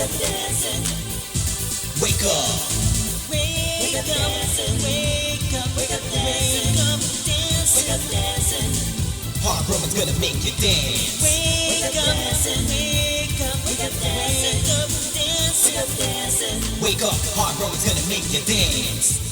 up dancing. Wake up. Wake up dancing. Wake up dancing. Wake up dancing. Harv Roman's gonna make you dance. Wake up dancing. Wake up dancing. Wake up dancing. Wake up, Harv Roman's gonna make you dance.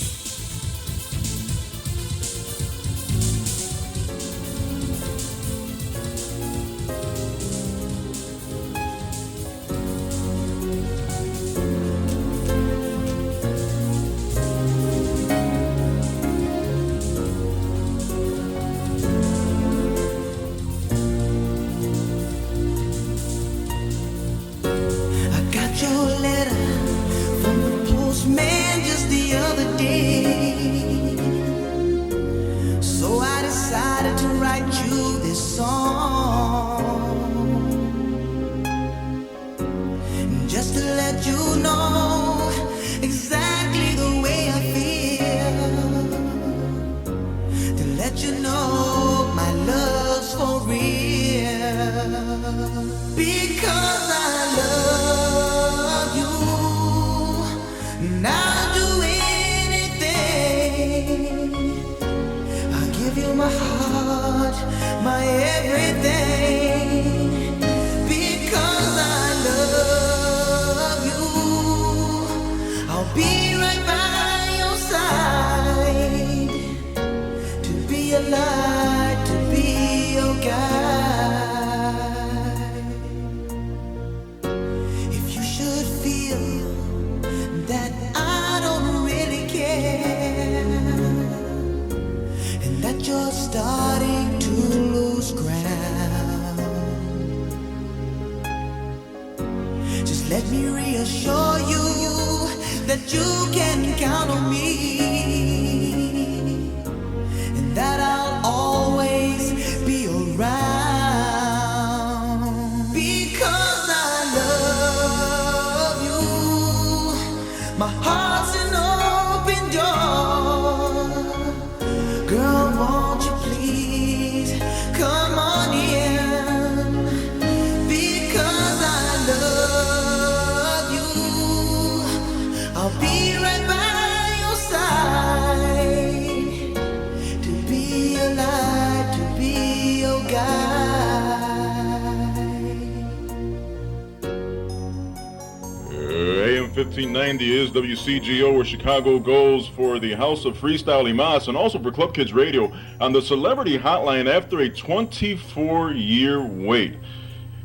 AM 1590 is WCGO, where Chicago goes for the House of Freestyle Limas, and also for Club Kids Radio on the Celebrity Hotline. After a 24-year wait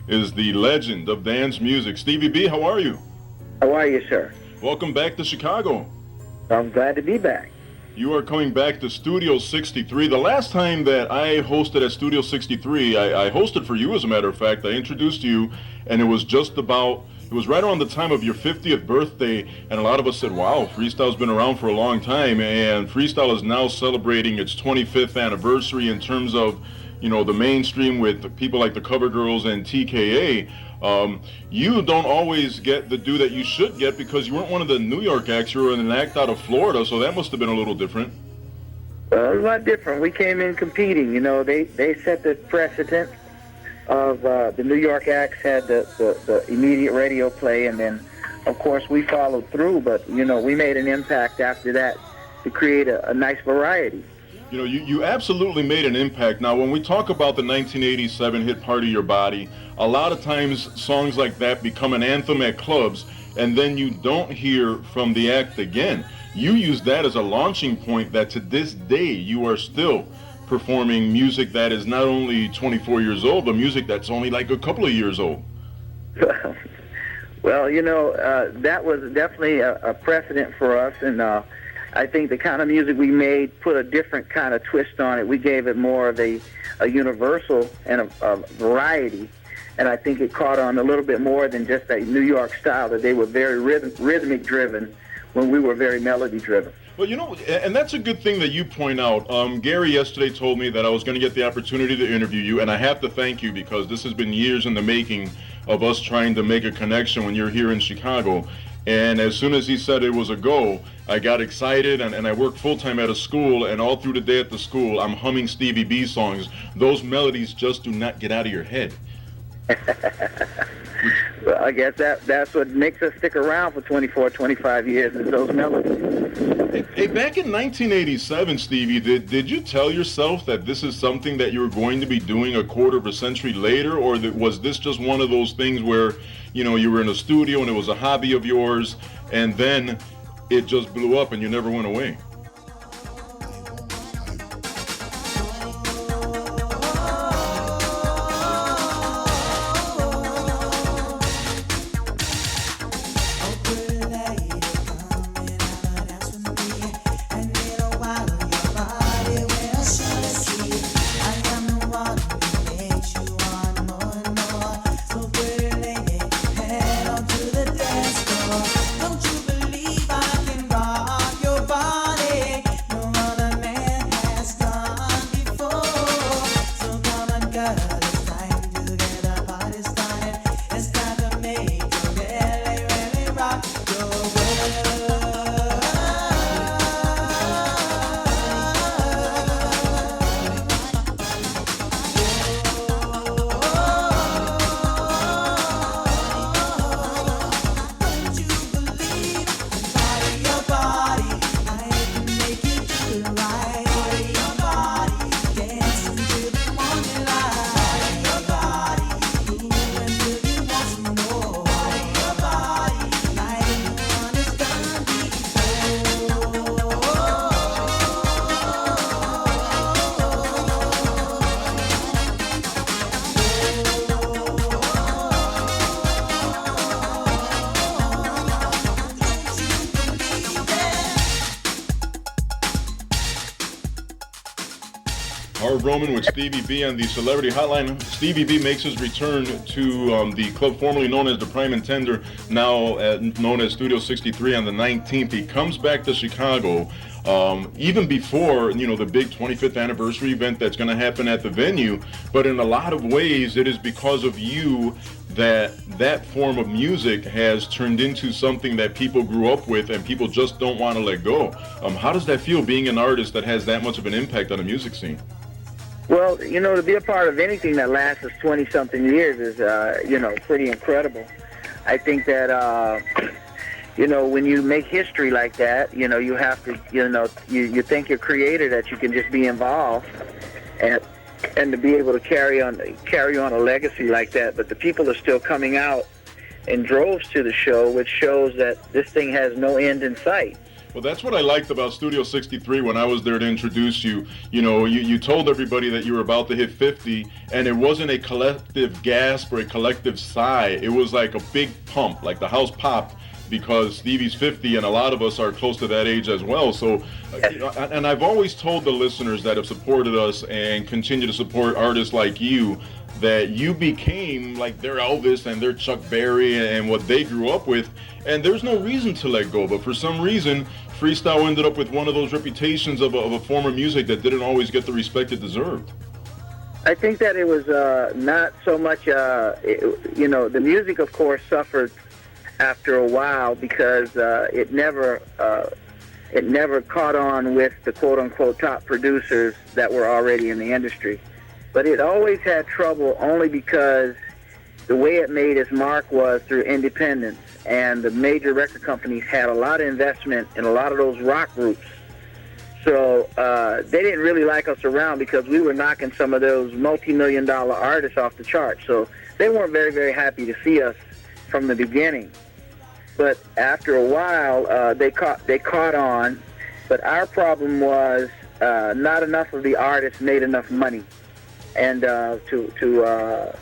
is the legend of dance music, Stevie B. How are you? How are you, sir? Welcome back to Chicago. I'm glad to be back. You are coming back to Studio 63. The last time that I hosted at Studio 63, I hosted for you, as a matter of fact. I introduced you, and it was right around the time of your 50th birthday, and a lot of us said, wow, Freestyle's been around for a long time, and Freestyle is now celebrating its 25th anniversary in terms of, the mainstream with people like the Cover Girls and TKA. You don't always get the due that you should get because you weren't one of the New York acts. You were an act out of Florida, so that must have been a little different. It was a lot different. We came in competing. They set the precedent of the New York acts had the immediate radio play, and then, of course, we followed through. But, we made an impact after that to create a nice variety. You absolutely made an impact. Now, when we talk about the 1987 hit Part of Your Body, a lot of times songs like that become an anthem at clubs, and then you don't hear from the act again. You use that as a launching point that to this day you are still performing music that is not only 24 years old, but music that's only like a couple of years old. Well, that was definitely a precedent for us, and I think the kind of music we made put a different kind of twist on it. We gave it more of a universal and a variety, and I think it caught on a little bit more than just that New York style, that they were very rhythmic driven when we were very melody driven. Well, and that's a good thing that you point out. Gary yesterday told me that I was going to get the opportunity to interview you, and I have to thank you because this has been years in the making of us trying to make a connection when you're here in Chicago. And as soon as he said it was a go, I got excited, and I worked full-time at a school, and all through the day at the school, I'm humming Stevie B songs. Those melodies just do not get out of your head. Well, I guess that's what makes us stick around for 24, 25 years is those melodies. Hey, back in 1987, Stevie, did you tell yourself that this is something that you were going to be doing a quarter of a century later, or was this just one of those things where, you know, you were in a studio and it was a hobby of yours, and then it just blew up and you never went away? Harv Roman with Stevie B on the Celebrity Hotline. Stevie B makes his return to the club formerly known as the Prime and Tender, now known as Studio 63, on the 19th. He comes back to Chicago even before, you know, the big 25th anniversary event that's going to happen at the venue. But in a lot of ways, it is because of you that form of music has turned into something that people grew up with and people just don't want to let go. How does that feel, being an artist that has that much of an impact on the music scene? Well, you know, to be a part of anything that lasts us 20-something years is, you know, pretty incredible. I think that, you know, when you make history like that, you know, you have to, you know, you think you're creator, that you can just be involved and to be able to carry on a legacy like that. But the people are still coming out in droves to the show, which shows that this thing has no end in sight. Well, that's what I liked about Studio 63 when I was there to introduce you. You know, you told everybody that you were about to hit 50, and it wasn't a collective gasp or a collective sigh. It was like a big pump, like the house popped, because Stevie's 50, and a lot of us are close to that age as well. So, you know, and I've always told the listeners that have supported us and continue to support artists like you, that you became like their Elvis and their Chuck Berry and what they grew up with, and there's no reason to let go. But for some reason, Freestyle ended up with one of those reputations of a form of music that didn't always get the respect it deserved. I think that it was not so much, you know, the music, of course, suffered after a while because it never caught on with the quote-unquote top producers that were already in the industry. But it always had trouble only because the way it made its mark was through independence, and the major record companies had a lot of investment in a lot of those rock groups. So they didn't really like us around because we were knocking some of those multi-million-dollar artists off the charts. So they weren't very, very happy to see us from the beginning. But after a while, they caught on. But our problem was not enough of the artists made enough money, and to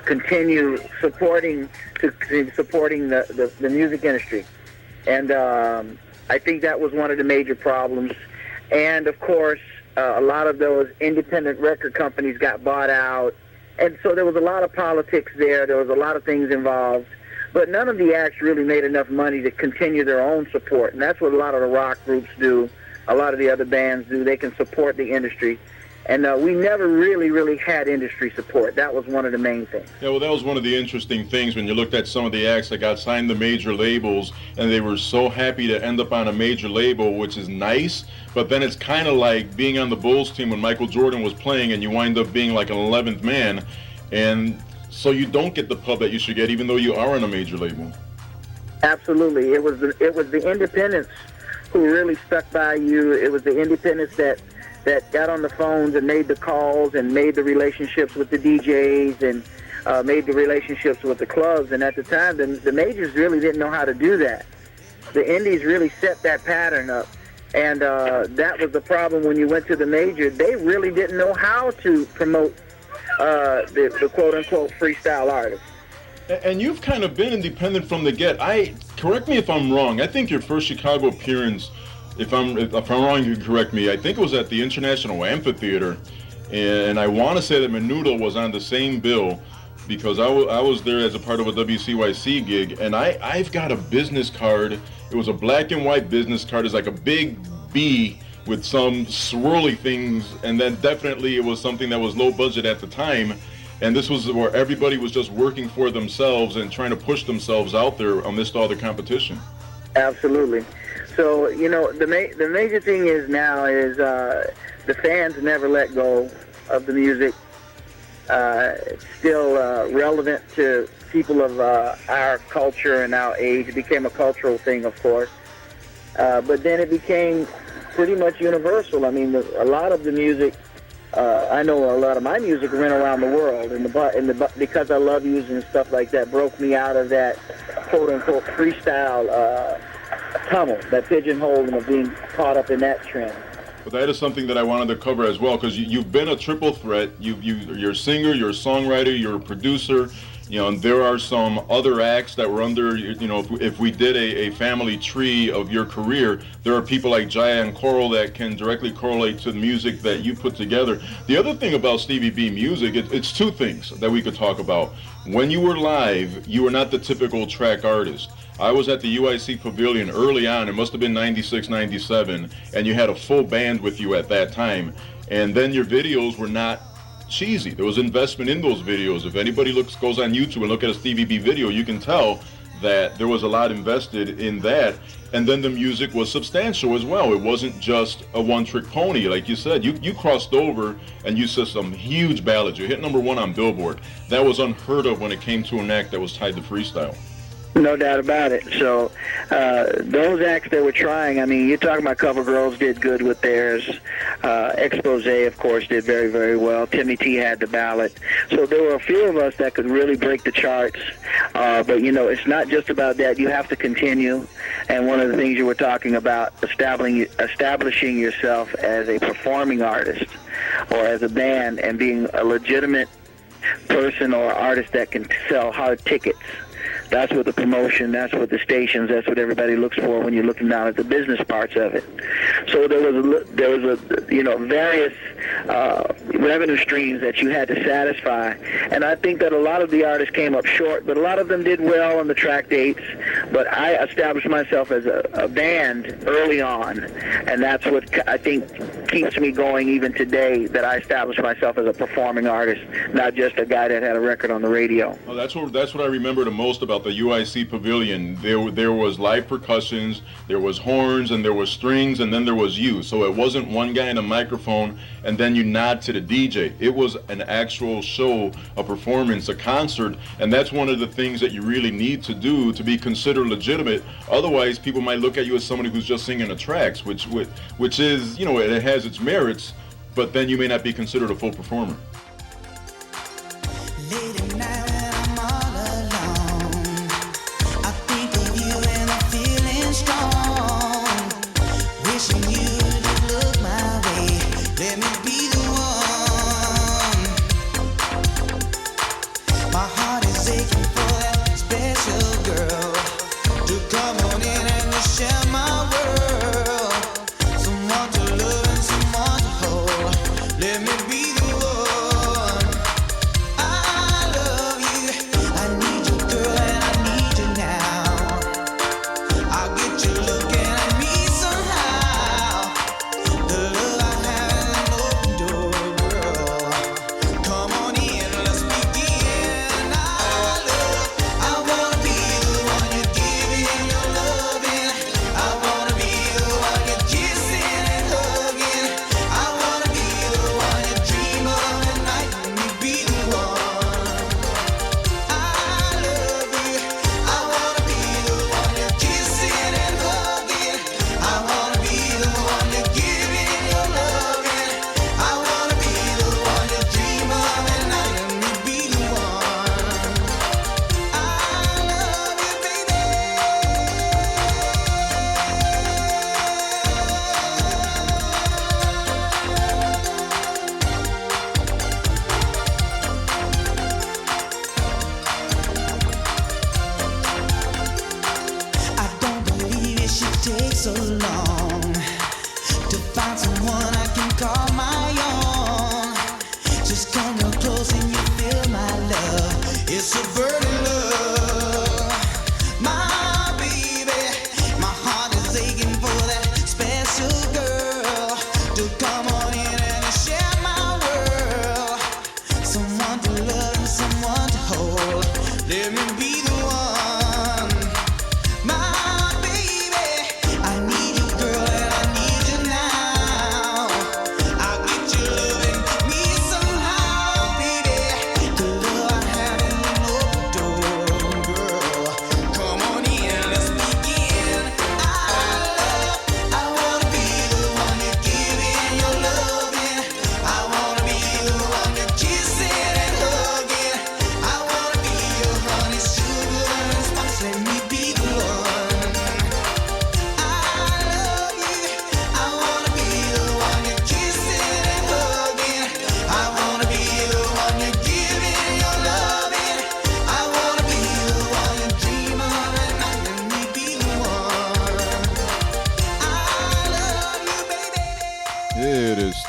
continue supporting the music industry. And I think that was one of the major problems. And of course, a lot of those independent record companies got bought out, and so there was a lot of politics there. There was a lot of things involved, but none of the acts really made enough money to continue their own support. And that's what a lot of the rock groups do. A lot of the other bands do. They can support the industry. And we never really had industry support. That was one of the main things. Yeah, well, that was one of the interesting things when you looked at some of the acts that got signed to major labels, and they were so happy to end up on a major label, which is nice, but then it's kind of like being on the Bulls team when Michael Jordan was playing, and you wind up being like an 11th man. And so you don't get the pub that you should get, even though you are on a major label. Absolutely. It was the independents who really stuck by you. It was the independents that got on the phones and made the calls and made the relationships with the DJs and made the relationships with the clubs. And at the time, the majors really didn't know how to do that. The indies really set that pattern up. And that was the problem when you went to the major. They really didn't know how to promote the quote-unquote freestyle artists. And you've kind of been independent from the get. Correct me if I'm wrong. I think your first Chicago appearance, if I'm wrong, you can correct me. I think it was at the International Amphitheater, and I want to say that Menudo was on the same bill because I was there as a part of a WCYC gig, and I've got a business card. It was a black and white business card. It's like a big B with some swirly things, and then definitely it was something that was low budget at the time. And this was where everybody was just working for themselves and trying to push themselves out there amidst all the competition. Absolutely. So, you know, the major thing is now is the fans never let go of the music. It's still relevant to people of our culture and our age. It became a cultural thing, of course. But then it became pretty much universal. I mean, a lot of the music, I know a lot of my music went around the world, and because I love using stuff like that, broke me out of that quote-unquote freestyle tunnel, that pigeonholing of being caught up in that trend. But that is something that I wanted to cover as well, because you've been a triple threat. You're a singer, you're a songwriter, you're a producer. You know, and there are some other acts that were under, you know, if we did a family tree of your career, there are people like Jaya and Coral that can directly correlate to the music that you put together. The other thing about Stevie B music, it's two things that we could talk about. When you were live, you were not the typical track artist. I was at the UIC Pavilion early on, it must have been 96, 97, and you had a full band with you at that time. And then your videos were not cheesy. There was investment in those videos. If anybody goes on YouTube and look at a Stevie B video, you can tell that there was a lot invested in that. And then the music was substantial as well. It wasn't just a one-trick pony. Like you said, you crossed over and you said some huge ballads. You hit #1 on Billboard. That was unheard of when it came to an act that was tied to freestyle. No doubt about it. So those acts that were trying, I mean, you're talking about Cover Girls did good with theirs. Expose, of course, did very, very well. Timmy T had the ballad. So there were a few of us that could really break the charts. But, you know, it's not just about that. You have to continue. And one of the things you were talking about, establishing yourself as a performing artist or as a band and being a legitimate person or artist that can sell hard tickets. That's what the promotion, that's what the stations, that's what everybody looks for when you're looking down at the business parts of it. So there was various revenue streams that you had to satisfy. And I think that a lot of the artists came up short, but a lot of them did well on the track dates. But I established myself as a band early on, and that's what I think keeps me going even today, that I established myself as a performing artist, not just a guy that had a record on the radio. Well, that's what I remember the most about the UIC Pavilion. There was live percussions, there was horns, and there was strings, and then there was you. So it wasn't one guy in a microphone and then you nod to the DJ. It was an actual show, a performance, a concert, and that's one of the things that you really need to do to be considered legitimate. Otherwise, people might look at you as somebody who's just singing the tracks, which is, you know, it has its merits, but then you may not be considered a full performer. Let me be the one.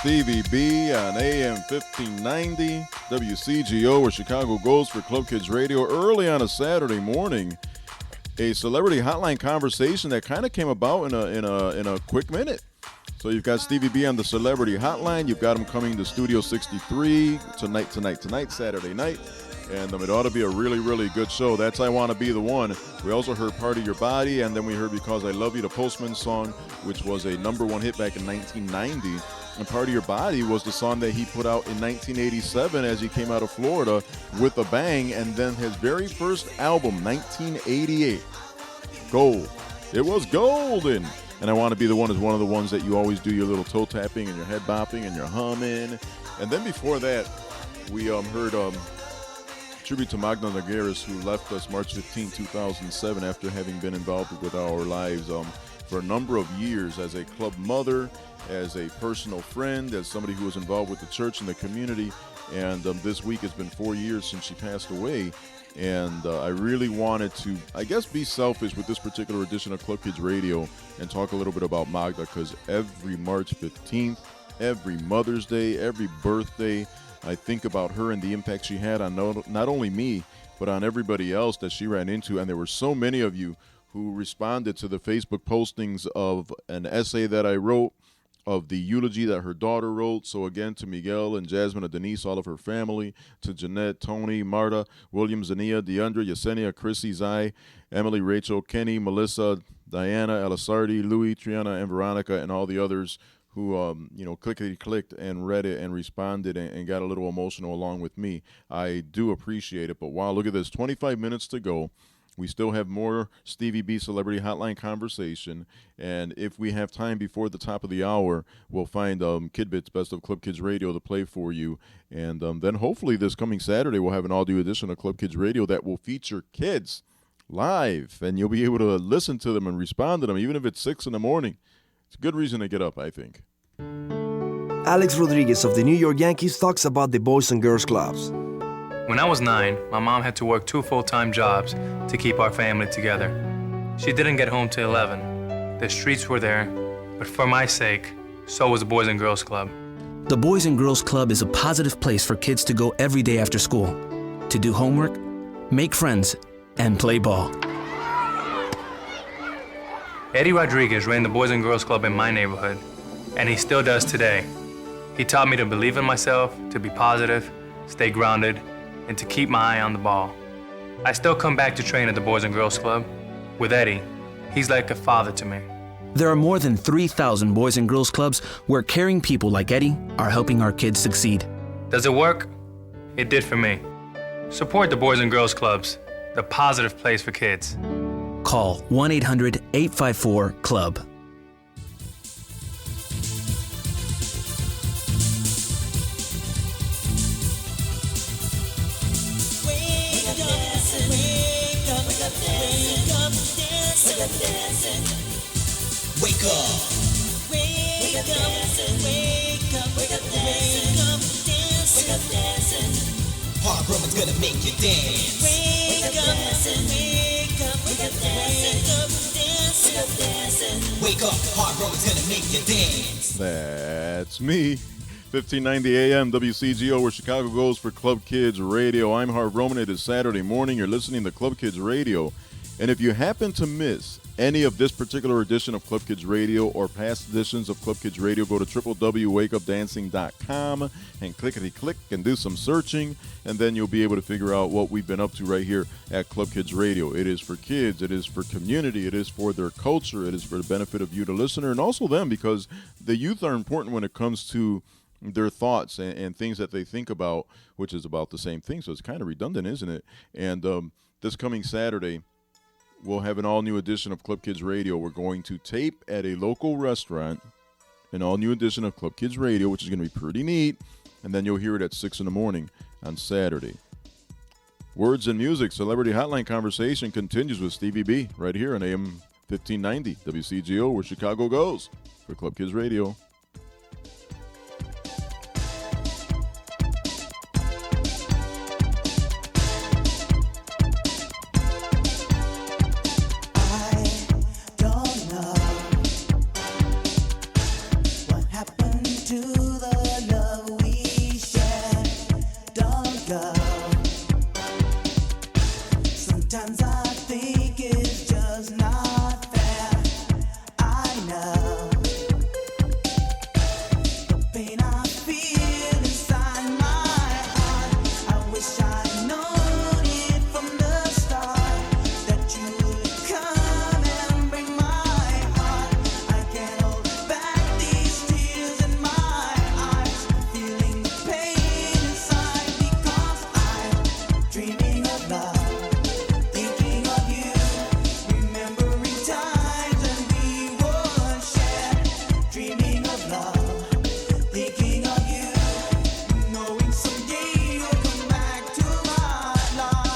Stevie B on AM 1590, WCGO, where Chicago goes for Club Kids Radio. Early on a Saturday morning, a celebrity hotline conversation that kind of came about in a quick minute. So you've got Stevie B on the celebrity hotline. You've got him coming to Studio 63 tonight, Saturday night. And it ought to be a really, really good show. That's I Want to Be the One. We also heard Part of Your Body, and then we heard Because I Love You, the Postman song, which was a #1 hit back in 1990. And Part of Your Body was the song that he put out in 1987 as he came out of Florida with a bang. And then his very first album, 1988, Gold. It was golden. And I Want to Be the One is one of the ones that you always do your little toe tapping and your head bopping and your humming. And then before that, we heard tribute to Magda Nogueras, who left us March 15, 2007, after having been involved with our lives for a number of years as a club mother, as a personal friend, as somebody who was involved with the church and the community. And this week has been 4 years since she passed away. And I really wanted to, I guess, be selfish with this particular edition of Club Kids Radio and talk a little bit about Magda, because every March 15th, every Mother's Day, every birthday, I think about her and the impact she had on not only me, but on everybody else that she ran into. And there were so many of you who responded to the Facebook postings of an essay that I wrote, of the eulogy that her daughter wrote. So again, to Miguel and Jasmine and Denise, all of her family, to Jeanette, Tony, Marta, William, Zania, Deandra, Yesenia, Chrissy, Zai, Emily, Rachel, Kenny, Melissa, Diana, Elisardi, Louie, Triana, and Veronica, and all the others who, clickety-clicked and read it and responded and got a little emotional along with me. I do appreciate it. But wow, look at this, 25 minutes to go. We still have more Stevie B Celebrity Hotline conversation, and if we have time before the top of the hour, we'll find Kidbits Best of Club Kids Radio to play for you. And then hopefully this coming Saturday, we'll have an all-new edition of Club Kids Radio that will feature kids live, and you'll be able to listen to them and respond to them, even if it's 6 in the morning. It's a good reason to get up, I think. Alex Rodriguez of the New York Yankees talks about the Boys and Girls Clubs. When I was 9, my mom had to work 2 full-time jobs to keep our family together. She didn't get home till 11. The streets were there, but for my sake, so was the Boys and Girls Club. The Boys and Girls Club is a positive place for kids to go every day after school, to do homework, make friends, and play ball. Eddie Rodriguez ran the Boys and Girls Club in my neighborhood, and he still does today. He taught me to believe in myself, to be positive, stay grounded, and to keep my eye on the ball. I still come back to train at the Boys and Girls Club. With Eddie, he's like a father to me. There are more than 3,000 Boys and Girls Clubs where caring people like Eddie are helping our kids succeed. Does it work? It did for me. Support the Boys and Girls Clubs, the positive place for kids. Call 1-800-854-CLUB. Wake up, wake up, dancing, wake up, dancing. Harv Roman's gonna make you dance. Wake up, dancing, wake up, dancing. Wake up, Harv Roman's gonna make you dance. That's me. 1590 AM, WCGO, where Chicago goes for Club Kids Radio. I'm Harv Roman. It is Saturday morning. You're listening to Club Kids Radio. And if you happen to miss any of this particular edition of Club Kids Radio or past editions of Club Kids Radio, go to www.wakeupdancing.com and clickety-click and do some searching, and then you'll be able to figure out what we've been up to right here at Club Kids Radio. It is for kids, it is for community, it is for their culture, it is for the benefit of you, the listener, and also them, because the youth are important when it comes to their thoughts and things that they think about, which is about the same thing. So it's kind of redundant, isn't it? And this coming Saturday, we'll have an all-new edition of Club Kids Radio. We're going to tape at a local restaurant, an all-new edition of Club Kids Radio, which is going to be pretty neat, and then you'll hear it at 6 in the morning on Saturday. Words and Music, Celebrity Hotline Conversation continues with Stevie B right here on AM 1590, WCGO, where Chicago goes for Club Kids Radio. To the just not fair. I know the pain I feel inside my heart. I wish I'd known it from the start that you would come and bring my heart. I can't hold back these tears in my eyes, feeling the pain inside because I'm dreaming of love, thinking of you, remembering times when we were shared, dreaming of love, thinking of you, knowing someday you'll come back to my life.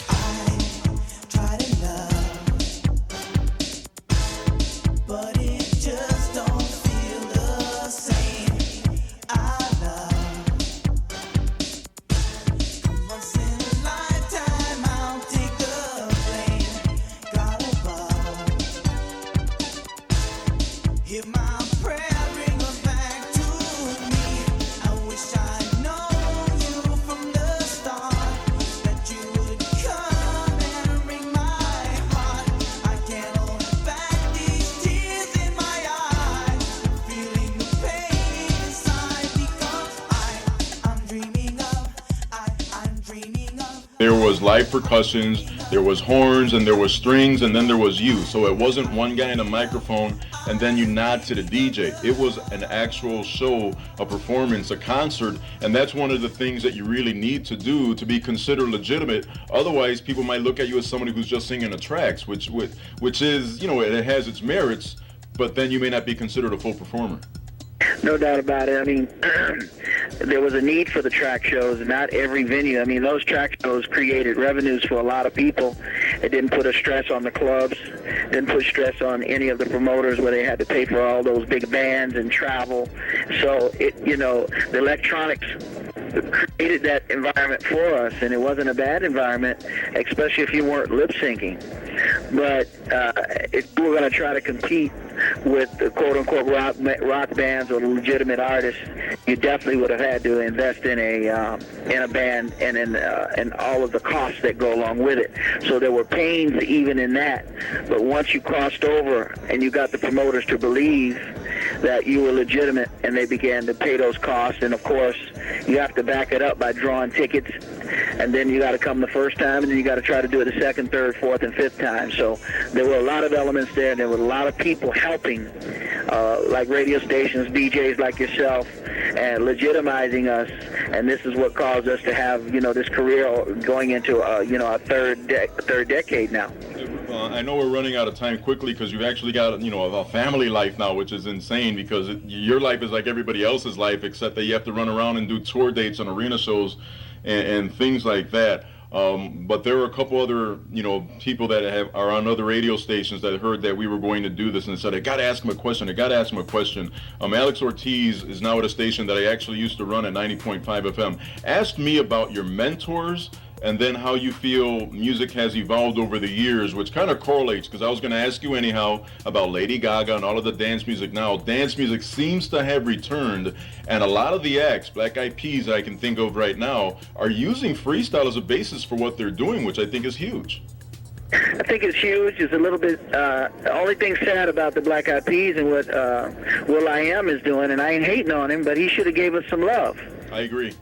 I try to love, but it just don't feel the same. I love once in a lifetime. I'll take the blame. God above, hear my prayer, bring us back to me. I wish I'd known you from the start that you would come and bring my heart. I can't hold back these tears in my eyes, feeling the pain inside because I'm dreaming of, I'm dreaming of. There was live percussions, there was horns, and there was strings, and then there was you. So it wasn't one guy in a microphone and then you nod to the DJ. It was an actual show, a performance, a concert, and that's one of the things that you really need to do to be considered legitimate. Otherwise, people might look at you as somebody who's just singing the tracks, which is, you know, it has its merits, but then you may not be considered a full performer. No doubt about it. I mean, there was a need for the track shows. Not every venue. I mean, those track shows created revenues for a lot of people. It didn't put a stress on the clubs. Didn't put stress on any of the promoters where they had to pay for all those big bands and travel. So it, you know, the electronics created that environment for us, and it wasn't a bad environment, especially if you weren't lip syncing. But if you were going to try to compete with the quote-unquote rock bands or legitimate artists, you definitely would have had to invest in a band and in all of the costs that go along with it. So there were pains even in that. But once you crossed over and you got the promoters to believe that you were legitimate, and they began to pay those costs, and of course you have to back it up by drawing tickets, and then you got to come the first time, and then you got to try to do it the second, third, fourth, and fifth time. So there were a lot of elements there, and there were a lot of people helping, like radio stations, DJs like yourself, and legitimizing us. And this is what caused us to have, you know, this career going into, you know, a third decade now. I know we're running out of time quickly because you've actually got, you know, a family life now, which is insane because your life is like everybody else's life, except that you have to run around and do tour dates and arena shows and things like that. But there were a couple other, you know, people that are on other radio stations that heard that we were going to do this and said, I got to ask him a question. Alex Ortiz is now at a station that I actually used to run at 90.5 FM. Ask me about your mentors and then how you feel music has evolved over the years, which kind of correlates, because I was going to ask you anyhow about Lady Gaga and all of the dance music now. Dance music seems to have returned, and a lot of the acts, Black Eyed Peas I can think of right now, are using freestyle as a basis for what they're doing, which I think is huge. I think it's huge. It's a little bit, the only thing sad about the Black Eyed Peas and what will.i.am is doing, and I ain't hating on him, but he should have gave us some love. I agree.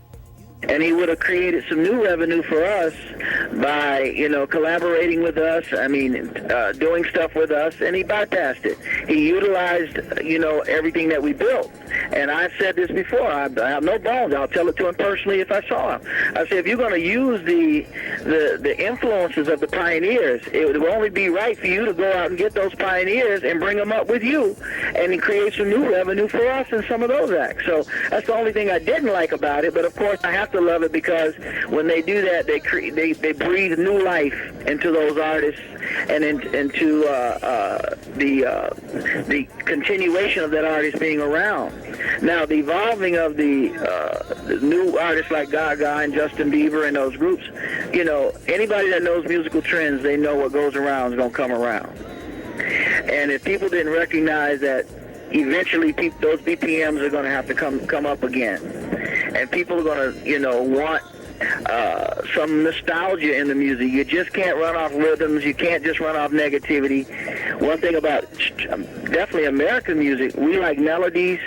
And he would have created some new revenue for us by, you know, collaborating with us, doing stuff with us, and he bypassed it. He utilized, you know, everything that we built. And I've said this before, I have no bones. I'll tell it to him personally if I saw him. I said, if you're going to use the influences of the pioneers, it would only be right for you to go out and get those pioneers and bring them up with you and create some new revenue for us in some of those acts. So that's the only thing I didn't like about it, but of course I have to love it because when they do that, they breathe new life into those artists and into the continuation of that artist being around. Now, the evolving of the new artists like Gaga and Justin Bieber and those groups, you know, anybody that knows musical trends, they know what goes around is going to come around. And if people didn't recognize that eventually those BPMs are going to have to come up again. and people are going to, want some nostalgia in the music. You just can't run off rhythms. You can't just run off negativity. One thing about definitely American music, we like melodies.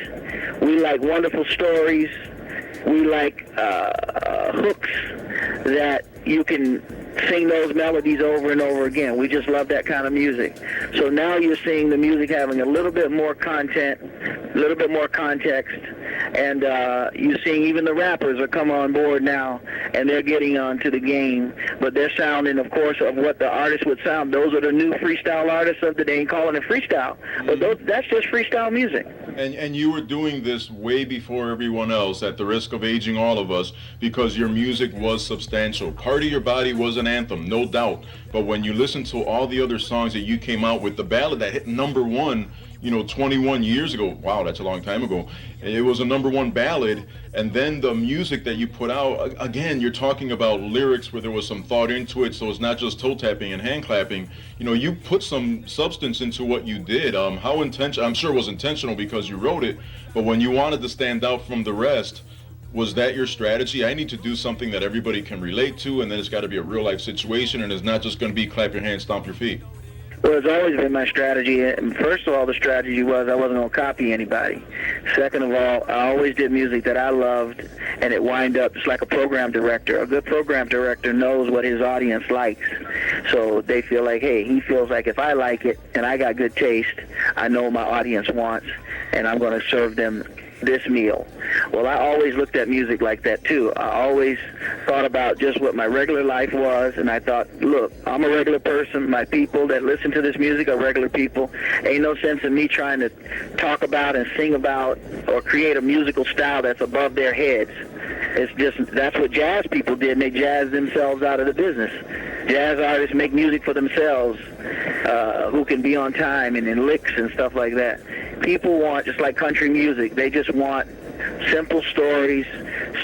We like wonderful stories. We like hooks that you can sing those melodies over and over again. We just love that kind of music. So now you're seeing the music having a little bit more content, a little bit more context, and you're seeing even the rappers are come on board now, and they're getting onto the game. But they're sounding, of course, of what the artists would sound. Those are the new freestyle artists of the day, and calling it freestyle. But that's just freestyle music. And you were doing this way before everyone else, at the risk of aging all of us, because your music was substantial. Part of Your Body was an anthem, no doubt. But when you listen to all the other songs that you came out with, the ballad that hit #1, 21 years ago, wow, that's a long time ago. It was a #1 ballad. And then the music that you put out, again, you're talking about lyrics where there was some thought into it, so it's not just toe tapping and hand clapping. You put some substance into what you did. How intentional? I'm sure it was intentional because you wrote it, but when you wanted to stand out from the rest, was that your strategy? I need to do something that everybody can relate to, and then it's got to be a real life situation, and it's not just going to be clap your hands, stomp your feet. Well, it's always been my strategy. And first of all, the strategy was I wasn't going to copy anybody. Second of all, I always did music that I loved, and it wind up just like a program director. A good program director knows what his audience likes. So they feel like, hey, he feels like if I like it and I got good taste, I know what my audience wants, and I'm going to serve them this meal. Well, I always looked at music like that too. I always thought about just what my regular life was, and I thought, look, I'm a regular person. My people that listen to this music are regular people. Ain't no sense in me trying to talk about and sing about or create a musical style that's above their heads. It's just, that's what jazz people did, and they jazzed themselves out of the business. Jazz artists make music for themselves, who can be on time and in licks and stuff like that. People want, just like country music, they just want simple stories,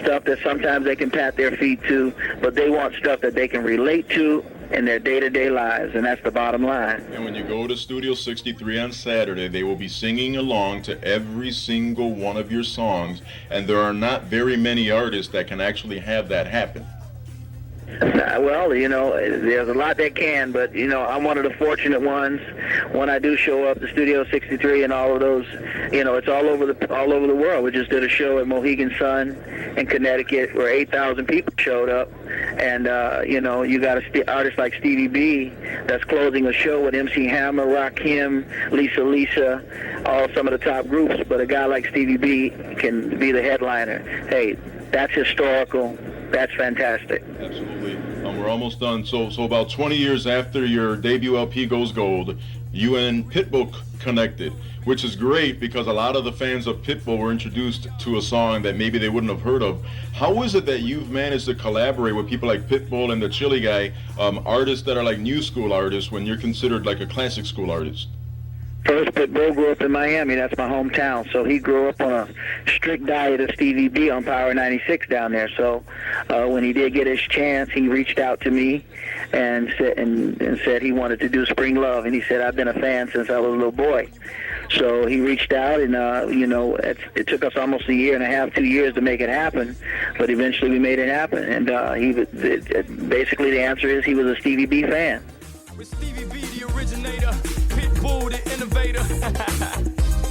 stuff that sometimes they can pat their feet to, but they want stuff that they can relate to in their day-to-day lives, and that's the bottom line. And when you go to Studio 63 on Saturday, they will be singing along to every single one of your songs, and there are not very many artists that can actually have that happen. Well, there's a lot that can, but, I'm one of the fortunate ones. When I do show up to Studio 63 and all of those, it's all over the world. We just did a show at Mohegan Sun in Connecticut where 8,000 people showed up. And, you got an artist like Stevie B that's closing a show with MC Hammer, Rakim, Lisa, all some of the top groups. But a guy like Stevie B can be the headliner. Hey, that's historical. That's fantastic. Absolutely. We're almost done. So about 20 years after your debut LP goes gold, you and Pitbull connected, which is great because a lot of the fans of Pitbull were introduced to a song that maybe they wouldn't have heard of. How is it that you've managed to collaborate with people like Pitbull and the Chili Guy, artists that are like new school artists when you're considered like a classic school artist? First, Pitbull grew up in Miami. That's my hometown. So he grew up on a strict diet of Stevie B on Power 96 down there. So when he did get his chance, he reached out to me and said he wanted to do Spring Love. And he said, I've been a fan since I was a little boy. So he reached out, and, it took us almost a year and a half, 2 years to make it happen. But eventually we made it happen. And basically the answer is he was a Stevie B fan. With Stevie B, the originator, Pitbull, the innovator.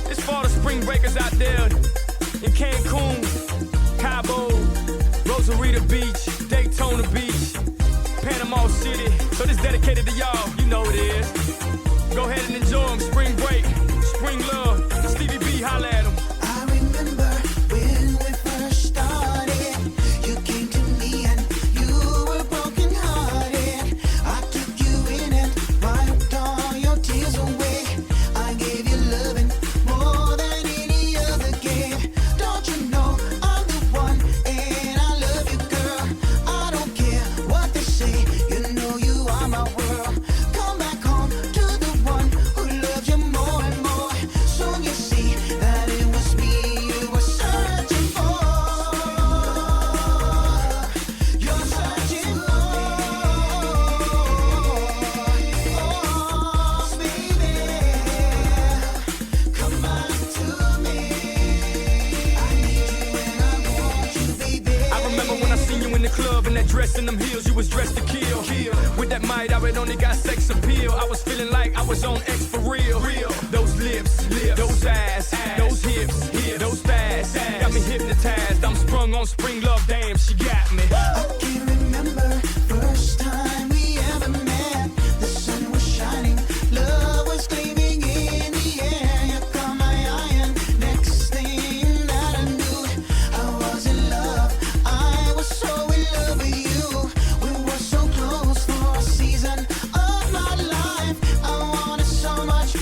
It's for the spring breakers out there in Cancun, Cabo, Rosarita Beach, Daytona Beach, Panama City. So this dedicated to y'all, you know it is. Go ahead and enjoy them. Spring break, spring love. Stevie B, holla at them. I remember when we first started, you came to me and you were broken hearted. I took you in and wiped all your tears away. I gave you loving more than any other gave. Don't you know I'm the one and I love you, girl. I don't care what they say, you know you are my world. Come back home to the one who loves you more and more. Soon you see that it club in that dress and them heels, you was dressed to kill. With that might, I would only got sex appeal. I was feeling like I was on X for real. Those lips, those ass, those hips, those thighs, got me hypnotized. I'm sprung on spring love, damn, she got me. I can't remember first time we ever met. The sun was shining, love was gleaming in the air. You caught my eye and next thing that I knew, I was in love. I was so in love with you. We were so close for a season of my life. I wanted so much to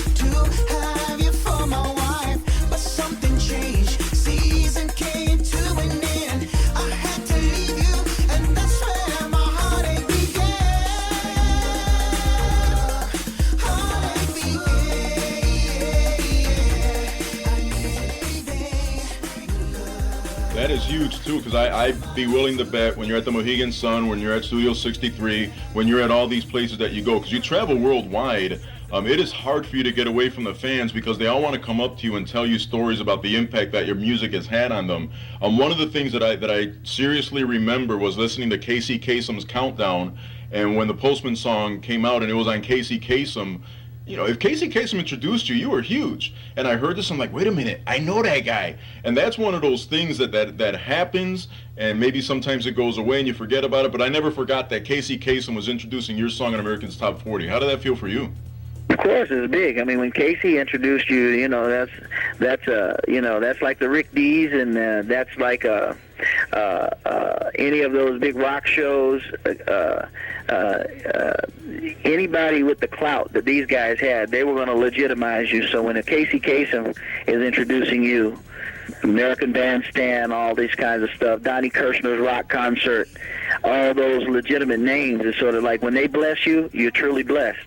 have you for my wife, but something changed. Season came to an end. I had to leave you, and that's where my heartache began. Heartache began. That is huge too, because I'd be willing to bet when you're at the Mohegan Sun, when you're at Studio 63, when you're at all these places that you go, because you travel worldwide, it is hard for you to get away from the fans because they all want to come up to you and tell you stories about the impact that your music has had on them. One of the things that I seriously remember was listening to Casey Kasem's Countdown, and when the Postman song came out and it was on Casey Kasem, you know, if Casey Kasem introduced you, you were huge. And I heard this, I'm like, wait a minute, I know that guy. And that's one of those things that happens, and maybe sometimes it goes away and you forget about it, but I never forgot that Casey Kasem was introducing your song on American's Top 40. How did that feel for you? Of course, it's big. I mean, when Casey introduced you, you know, that's like the Rick D's, and that's like any of those big rock shows. Anybody with the clout that these guys had, they were going to legitimize you. So when a Casey Kasem is introducing you, American Bandstand, all these kinds of stuff, Donnie Kirshner's rock concert, all those legitimate names, it's sort of like when they bless you, you're truly blessed.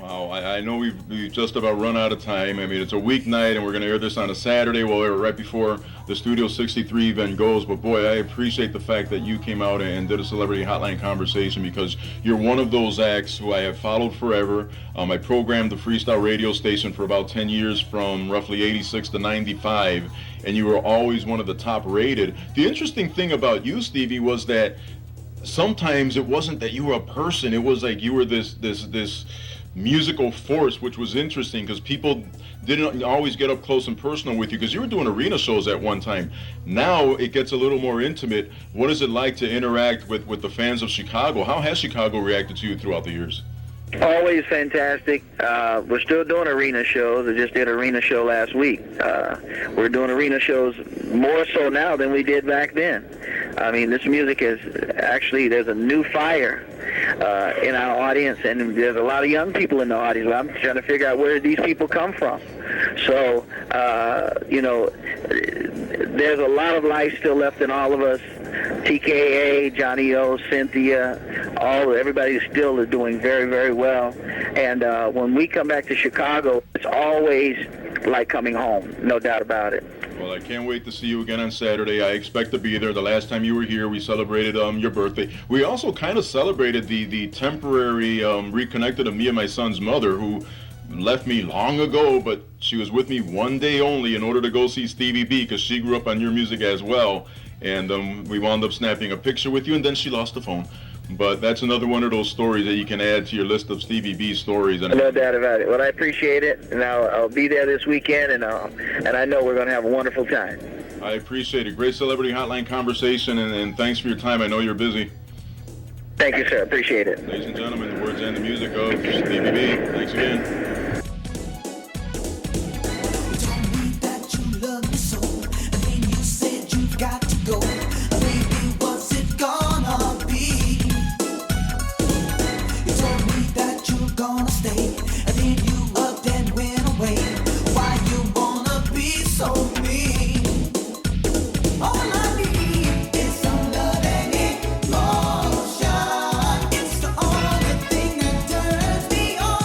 Wow, I know we've just about run out of time. I mean, it's a weeknight, and we're going to air this on a Saturday. We'll air it right before the Studio 63 event goes. But, boy, I appreciate the fact that you came out and did a Celebrity Hotline conversation, because you're one of those acts who I have followed forever. I programmed the Freestyle radio station for about 10 years, from roughly 86 to 95, and you were always one of the top rated. The interesting thing about you, Stevie, was that sometimes it wasn't that you were a person. It was like you were this musical force, which was interesting because people didn't always get up close and personal with you, because you were doing arena shows at one time. Now it gets a little more intimate. What is it like to interact with the fans of Chicago? How has Chicago reacted to you throughout the years? Always fantastic. We're still doing arena shows. I just did an arena show last week. We're doing arena shows more so now than we did back then. I mean, this music is actually, there's a new fire in our audience, and there's a lot of young people in the audience. I'm trying to figure out where these people come from. So, you know, there's a lot of life still left in all of us. TKA, Johnny O, Cynthia, everybody still is doing very, very well. And when we come back to Chicago, it's always like coming home, no doubt about it. Well, I can't wait to see you again on Saturday. I expect to be there. The last time you were here, we celebrated your birthday. We also kind of celebrated the temporary reconnected of me and my son's mother, who left me long ago, but she was with me one day only in order to go see Stevie B, because she grew up on your music as well. And we wound up snapping a picture with you, and then she lost the phone. But that's another one of those stories that you can add to your list of Stevie B stories. No doubt about it. Well, I appreciate it, and I'll be there this weekend, and I know we're going to have a wonderful time. I appreciate it. Great Celebrity Hotline conversation, and thanks for your time. I know you're busy. Thank you, sir. Appreciate it. Ladies and gentlemen, the words and the music of Stevie B. Thanks again. Got to go, baby, what's it gonna be? You told me that you were gonna stay, and then you up and went away. Why you wanna be so mean? All I need is some love and emotion. It's the only thing that turns me on.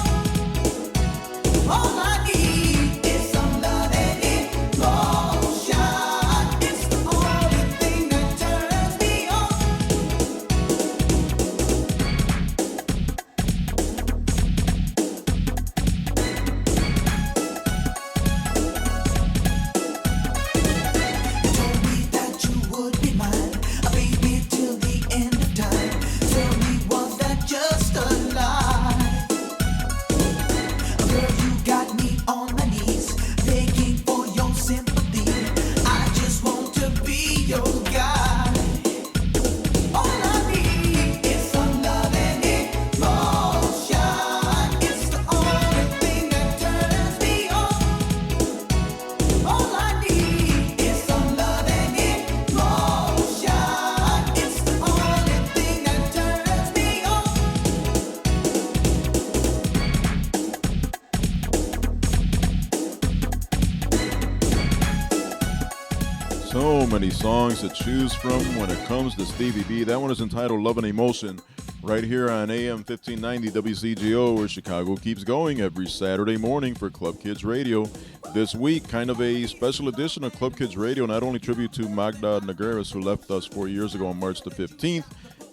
many songs to choose from when it comes to Stevie B. That one is entitled Love and Emotion, right here on AM 1590 WCGO, where Chicago keeps going every Saturday morning for Club Kids Radio. This week, kind of a special edition of Club Kids Radio, not only tribute to Magda Nagreras, who left us 4 years ago on March the 15th,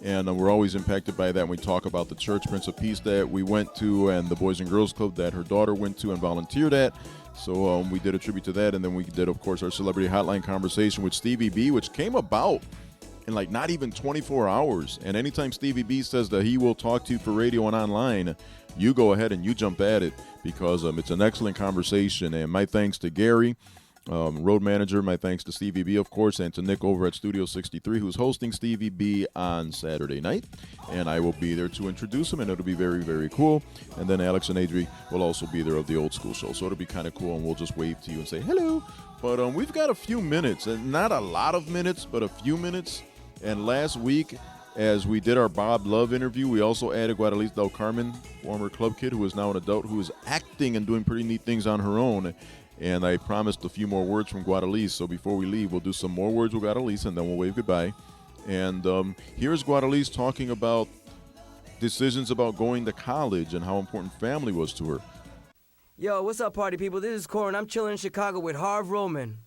and we're always impacted by that when we talk about the Church Prince of Peace that we went to and the Boys and Girls Club that her daughter went to and volunteered at. So we did a tribute to that, and then we did, of course, our Celebrity Hotline conversation with Stevie B, which came about in like not even 24 hours. And anytime Stevie B says that he will talk to you for radio and online, you go ahead and you jump at it because it's an excellent conversation. And my thanks to Gary, road manager. My thanks to Stevie B, of course, and to Nick over at Studio 63, who's hosting Stevie B on Saturday night. And I will be there to introduce him, and it'll be very, very cool. And then Alex and Adri will also be there of the Old School Show. So it'll be kind of cool, and we'll just wave to you and say hello. But we've got a few minutes, and not a lot of minutes, but a few minutes. And last week, as we did our Bob Love interview, we also added Guadalupe Del Carmen, former club kid who is now an adult, who is acting and doing pretty neat things on her own. And I promised a few more words from Guadalupe, so before we leave, we'll do some more words with Guadalupe, and then we'll wave goodbye. And here's Guadalupe talking about decisions about going to college and how important family was to her. Yo, what's up, party people? This is Corin. I'm chilling in Chicago with Harv Roman.